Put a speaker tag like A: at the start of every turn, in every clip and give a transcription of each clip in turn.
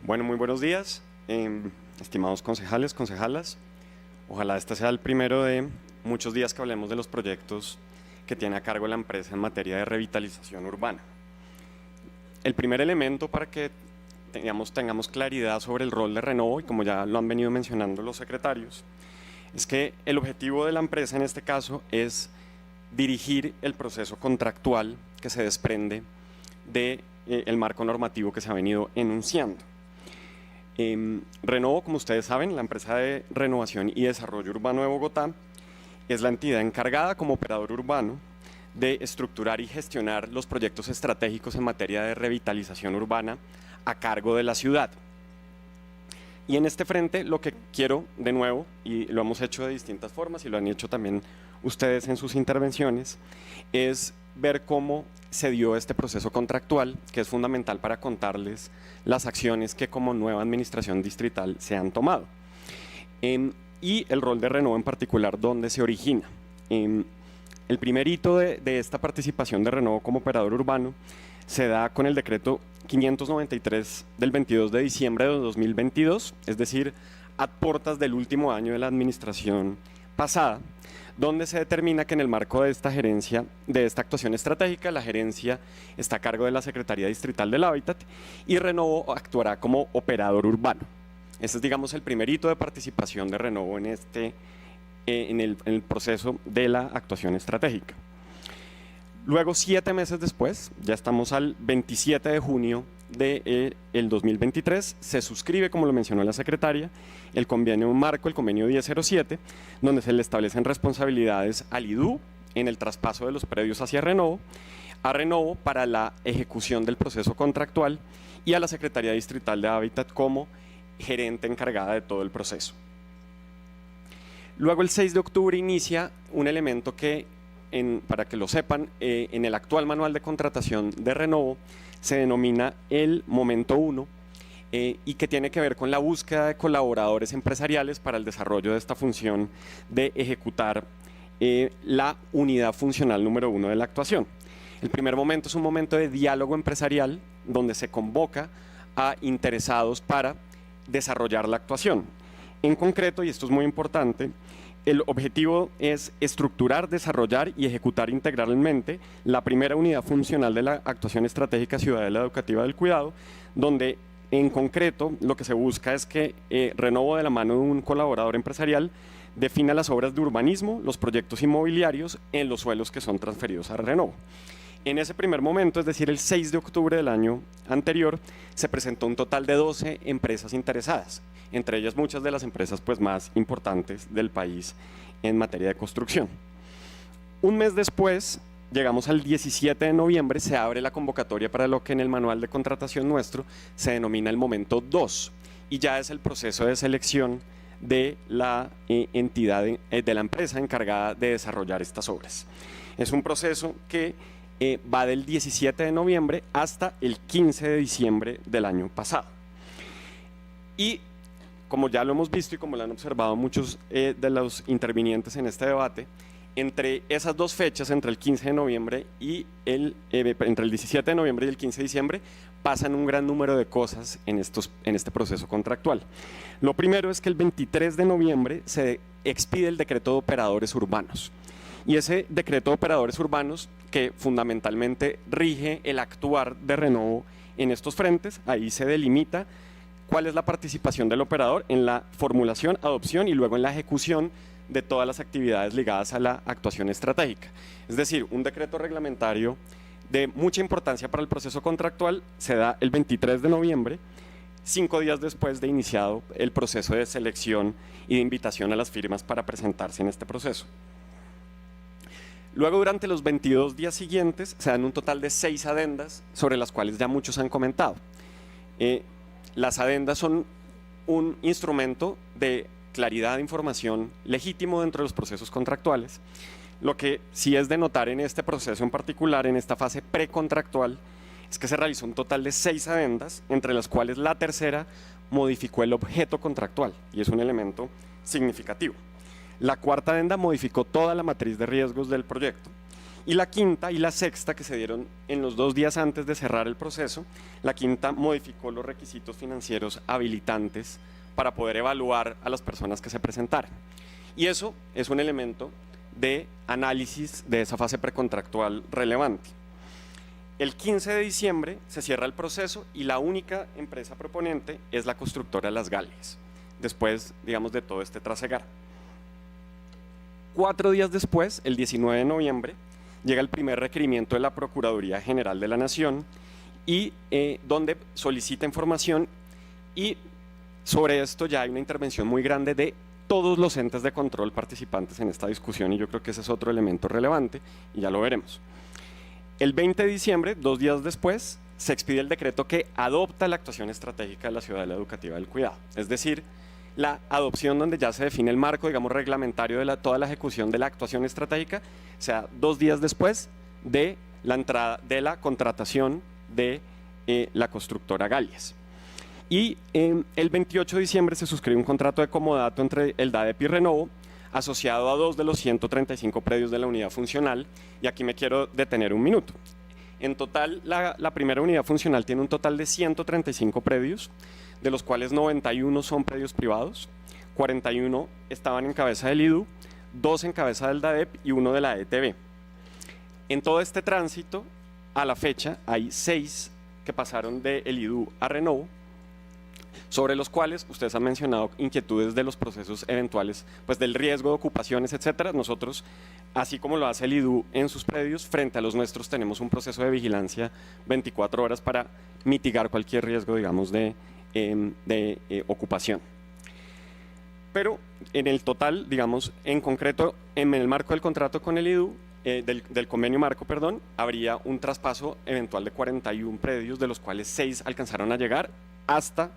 A: Bueno, muy buenos días, estimados concejales, concejalas. Ojalá este sea el primero de muchos días que hablemos de los proyectos que tiene a cargo la empresa en materia de revitalización urbana. El primer elemento para que tengamos claridad sobre el rol de Renovo, y como ya lo han venido mencionando los secretarios, es que el objetivo de la empresa en este caso es dirigir el proceso contractual que se desprende del marco normativo que se ha venido enunciando. Renovo, como ustedes saben, la empresa de renovación y desarrollo urbano de Bogotá, es la entidad encargada como operador urbano de estructurar y gestionar los proyectos estratégicos en materia de revitalización urbana a cargo de la ciudad. Y en este frente lo que quiero de nuevo, y lo hemos hecho de distintas formas y lo han hecho también ustedes en sus intervenciones, es ver cómo se dio este proceso contractual, que es fundamental para contarles las acciones que como nueva administración distrital se han tomado. Y el rol de Renovo en particular, ¿dónde se origina? El primer hito de esta participación de Renovo como operador urbano se da con el decreto 593 del 22 de diciembre de 2022, es decir, a puertas del último año de la administración pasada, donde se determina que en el marco de esta gerencia, de esta actuación estratégica, la gerencia está a cargo de la Secretaría Distrital del Hábitat y Renovo actuará como operador urbano. Este es, digamos, el primer hito de participación de Renovo en el proceso de la actuación estratégica. Luego, 7 meses después, ya estamos al 27 de junio del 2023, se suscribe, como lo mencionó la secretaria, el convenio marco, el convenio 1007, donde se le establecen responsabilidades al IDU en el traspaso de los predios hacia Renovo, a Renovo para la ejecución del proceso contractual y a la Secretaría Distrital de Hábitat como gerente encargada de todo el proceso. Luego, el 6 de octubre inicia un elemento que, para que lo sepan, en el actual manual de contratación de Renovo se denomina el momento 1 y que tiene que ver con la búsqueda de colaboradores empresariales para el desarrollo de esta función de ejecutar la unidad funcional número 1 de la actuación. El primer momento es un momento de diálogo empresarial donde se convoca a interesados para desarrollar la actuación. En concreto, y esto es muy importante, el objetivo es estructurar, desarrollar y ejecutar integralmente la primera unidad funcional de la actuación estratégica ciudadela educativa del cuidado, donde en concreto lo que se busca es que Renovo, de la mano de un colaborador empresarial, defina las obras de urbanismo, los proyectos inmobiliarios en los suelos que son transferidos a Renovo. En ese primer momento, es decir, el 6 de octubre del año anterior, se presentó un total de 12 empresas interesadas, entre ellas muchas de las empresas pues, más importantes del país en materia de construcción. Un mes después, llegamos al 17 de noviembre, se abre la convocatoria para lo que en el manual de contratación nuestro se denomina el momento 2, y ya es el proceso de selección de la entidad, de la empresa encargada de desarrollar estas obras. Es un proceso que va del 17 de noviembre hasta el 15 de diciembre del año pasado. Y como ya lo hemos visto y como lo han observado muchos de los intervinientes en este debate, entre esas dos fechas, entre el 15 de noviembre y entre el 17 de noviembre y el 15 de diciembre, pasan un gran número de cosas en este proceso contractual. Lo primero es que el 23 de noviembre se expide el decreto de operadores urbanos. Y ese decreto de operadores urbanos, que fundamentalmente rige el actuar de Renovo en estos frentes, ahí se delimita cuál es la participación del operador en la formulación, adopción y luego en la ejecución de todas las actividades ligadas a la actuación estratégica. Es decir, un decreto reglamentario de mucha importancia para el proceso contractual se da el 23 de noviembre, 5 días después de iniciado el proceso de selección y de invitación a las firmas para presentarse en este proceso. Luego, durante los 22 días siguientes, se dan un total de 6 adendas sobre las cuales ya muchos han comentado. Las adendas son un instrumento de claridad de información legítimo dentro de los procesos contractuales. Lo que sí es de notar en este proceso en particular, en esta fase precontractual, es que se realizó un total de 6 adendas, entre las cuales la tercera modificó el objeto contractual, y es un elemento significativo. La cuarta adenda modificó toda la matriz de riesgos del proyecto Y la quinta y la sexta, que se dieron en los 2 días antes de cerrar el proceso, la quinta modificó los requisitos financieros habilitantes para poder evaluar a las personas que se presentaran. Y eso es un elemento de análisis de esa fase precontractual relevante. El 15 de diciembre se cierra el proceso y la única empresa proponente es la constructora Las Galias, después, digamos, de todo este trasegar. 4 días después, el 19 de noviembre, llega el primer requerimiento de la Procuraduría General de la Nación y donde solicita información, y sobre esto ya hay una intervención muy grande de todos los entes de control participantes en esta discusión, y yo creo que ese es otro elemento relevante y ya lo veremos. El 20 de diciembre, 2 días después, se expide el decreto que adopta la actuación estratégica de la Ciudadela Educativa del Cuidado, es decir, la adopción donde ya se define el marco, digamos, reglamentario de toda la ejecución de la actuación estratégica, o sea, 2 días después de la entrada de la contratación de la constructora Galias. Y el 28 de diciembre se suscribe un contrato de comodato entre el DADEP y Renovo, asociado a 2 de los 135 predios de la unidad funcional, y aquí me quiero detener un minuto. En total, la primera unidad funcional tiene un total de 135 predios, de los cuales 91 son predios privados, 41 estaban en cabeza del IDU, 2 en cabeza del DADEP y 1 de la ETB. En todo este tránsito, a la fecha, hay 6 que pasaron del IDU a Renovo, sobre los cuales ustedes han mencionado inquietudes de los procesos eventuales, pues del riesgo de ocupaciones, etcétera. Nosotros, así como lo hace el IDU en sus predios, frente a los nuestros tenemos un proceso de vigilancia 24 horas para mitigar cualquier riesgo, digamos, de ocupación. Pero en el total, digamos, en concreto, en el marco del contrato con el IDU, del convenio marco, perdón, habría un traspaso eventual de 41 predios, de los cuales 6 alcanzaron a llegar hasta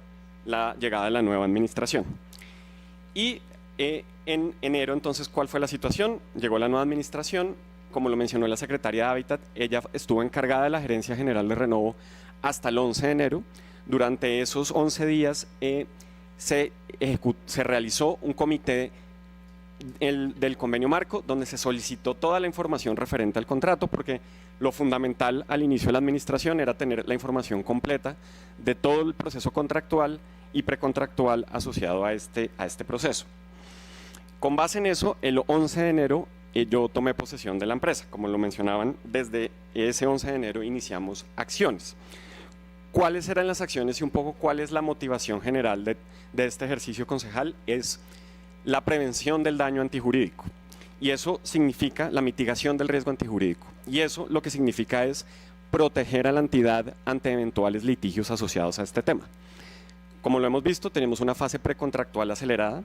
A: la llegada de la nueva administración. Y en enero, entonces, ¿cuál fue la situación? Llegó la nueva administración, como lo mencionó la secretaria de Hábitat, ella estuvo encargada de la Gerencia General de Renovo hasta el 11 de enero. Durante esos 11 días se realizó un comité del convenio marco, donde se solicitó toda la información referente al contrato, porque lo fundamental al inicio de la administración era tener la información completa de todo el proceso contractual y precontractual asociado a este proceso. Con base en eso, el 11 de enero yo tomé posesión de la empresa. Como lo mencionaban, desde ese 11 de enero iniciamos acciones. ¿Cuáles eran las acciones y un poco cuál es la motivación general de este ejercicio concejal? Es la prevención del daño antijurídico, y eso significa la mitigación del riesgo antijurídico, y eso lo que significa es proteger a la entidad ante eventuales litigios asociados a este tema. Como lo hemos visto, tenemos una fase precontractual acelerada.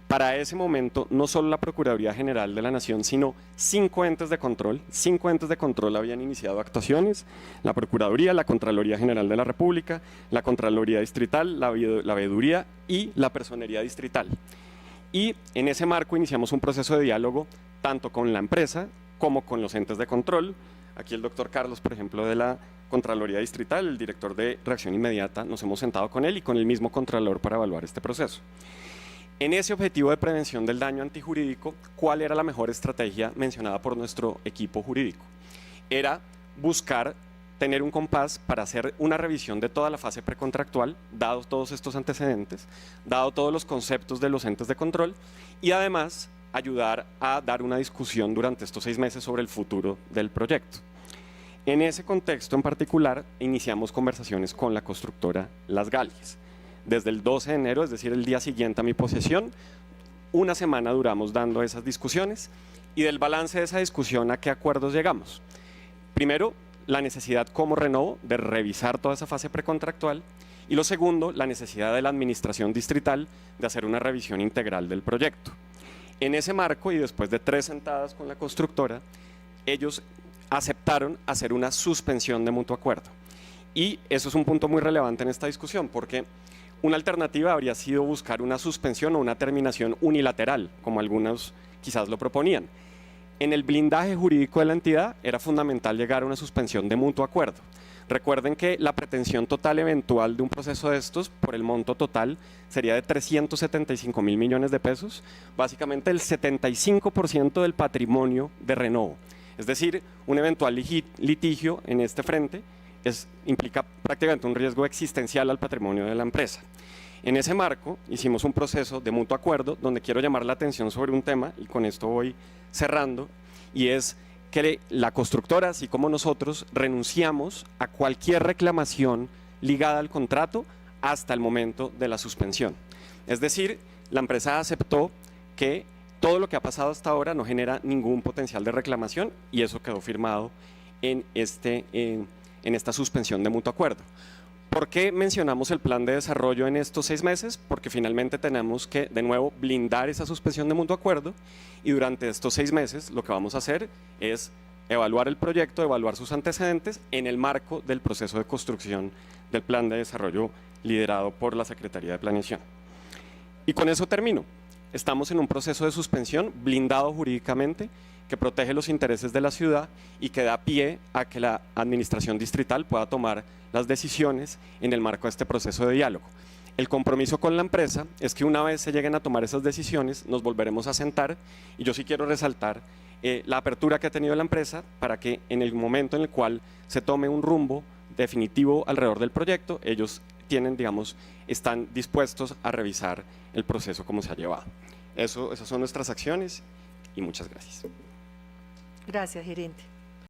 A: Para ese momento, no solo la Procuraduría General de la Nación, sino 5 entes de control, 5 entes de control habían iniciado actuaciones: la Procuraduría, la Contraloría General de la República, la Contraloría Distrital, la Veeduría y la Personería Distrital. Y en ese marco iniciamos un proceso de diálogo tanto con la empresa como con los entes de control. Aquí el doctor Carlos, por ejemplo, de la Contraloría Distrital, el director de Reacción Inmediata, nos hemos sentado con él y con el mismo Contralor para evaluar este proceso. En ese objetivo de prevención del daño antijurídico, ¿cuál era la mejor estrategia mencionada por nuestro equipo jurídico? Era buscar tener un compás para hacer una revisión de toda la fase precontractual, dados todos estos antecedentes, dado todos los conceptos de los entes de control, y además ayudar a dar una discusión durante estos 6 meses sobre el futuro del proyecto. En ese contexto en particular, iniciamos conversaciones con la constructora Las Galias. Desde el 12 de enero, es decir, el día siguiente a mi posesión, una semana duramos dando esas discusiones, y del balance de esa discusión, ¿a qué acuerdos llegamos? Primero, la necesidad como Renovo de revisar toda esa fase precontractual, y lo segundo, la necesidad de la administración distrital de hacer una revisión integral del proyecto. En ese marco, y después de 3 sentadas con la constructora, ellos aceptaron hacer una suspensión de mutuo acuerdo. Y eso es un punto muy relevante en esta discusión, porque una alternativa habría sido buscar una suspensión o una terminación unilateral, como algunos quizás lo proponían. En el blindaje jurídico de la entidad era fundamental llegar a una suspensión de mutuo acuerdo. Recuerden que la pretensión total eventual de un proceso de estos, por el monto total, sería de 375.000 millones de pesos, básicamente el 75% del patrimonio de Renovo. Es decir, un eventual litigio en este frente implica prácticamente un riesgo existencial al patrimonio de la empresa. En ese marco hicimos un proceso de mutuo acuerdo donde quiero llamar la atención sobre un tema, y con esto voy cerrando, y es que la constructora, así como nosotros, renunciamos a cualquier reclamación ligada al contrato hasta el momento de la suspensión. Es decir, la empresa aceptó que todo lo que ha pasado hasta ahora no genera ningún potencial de reclamación, y eso quedó firmado en esta suspensión de mutuo acuerdo. ¿Por qué mencionamos el plan de desarrollo en estos 6 meses? Porque finalmente tenemos que, de nuevo, blindar esa suspensión de mutuo acuerdo, y durante estos 6 meses lo que vamos a hacer es evaluar el proyecto, evaluar sus antecedentes en el marco del proceso de construcción del plan de desarrollo liderado por la Secretaría de Planeación. Y con eso termino. Estamos en un proceso de suspensión blindado jurídicamente que protege los intereses de la ciudad y que da pie a que la administración distrital pueda tomar las decisiones en el marco de este proceso de diálogo. El compromiso con la empresa es que una vez se lleguen a tomar esas decisiones, nos volveremos a sentar, y yo sí quiero resaltar la apertura que ha tenido la empresa para que en el momento en el cual se tome un rumbo definitivo alrededor del proyecto, ellos están dispuestos a revisar el proceso como se ha llevado. Esas son nuestras acciones, y muchas gracias.
B: Gracias, gerente.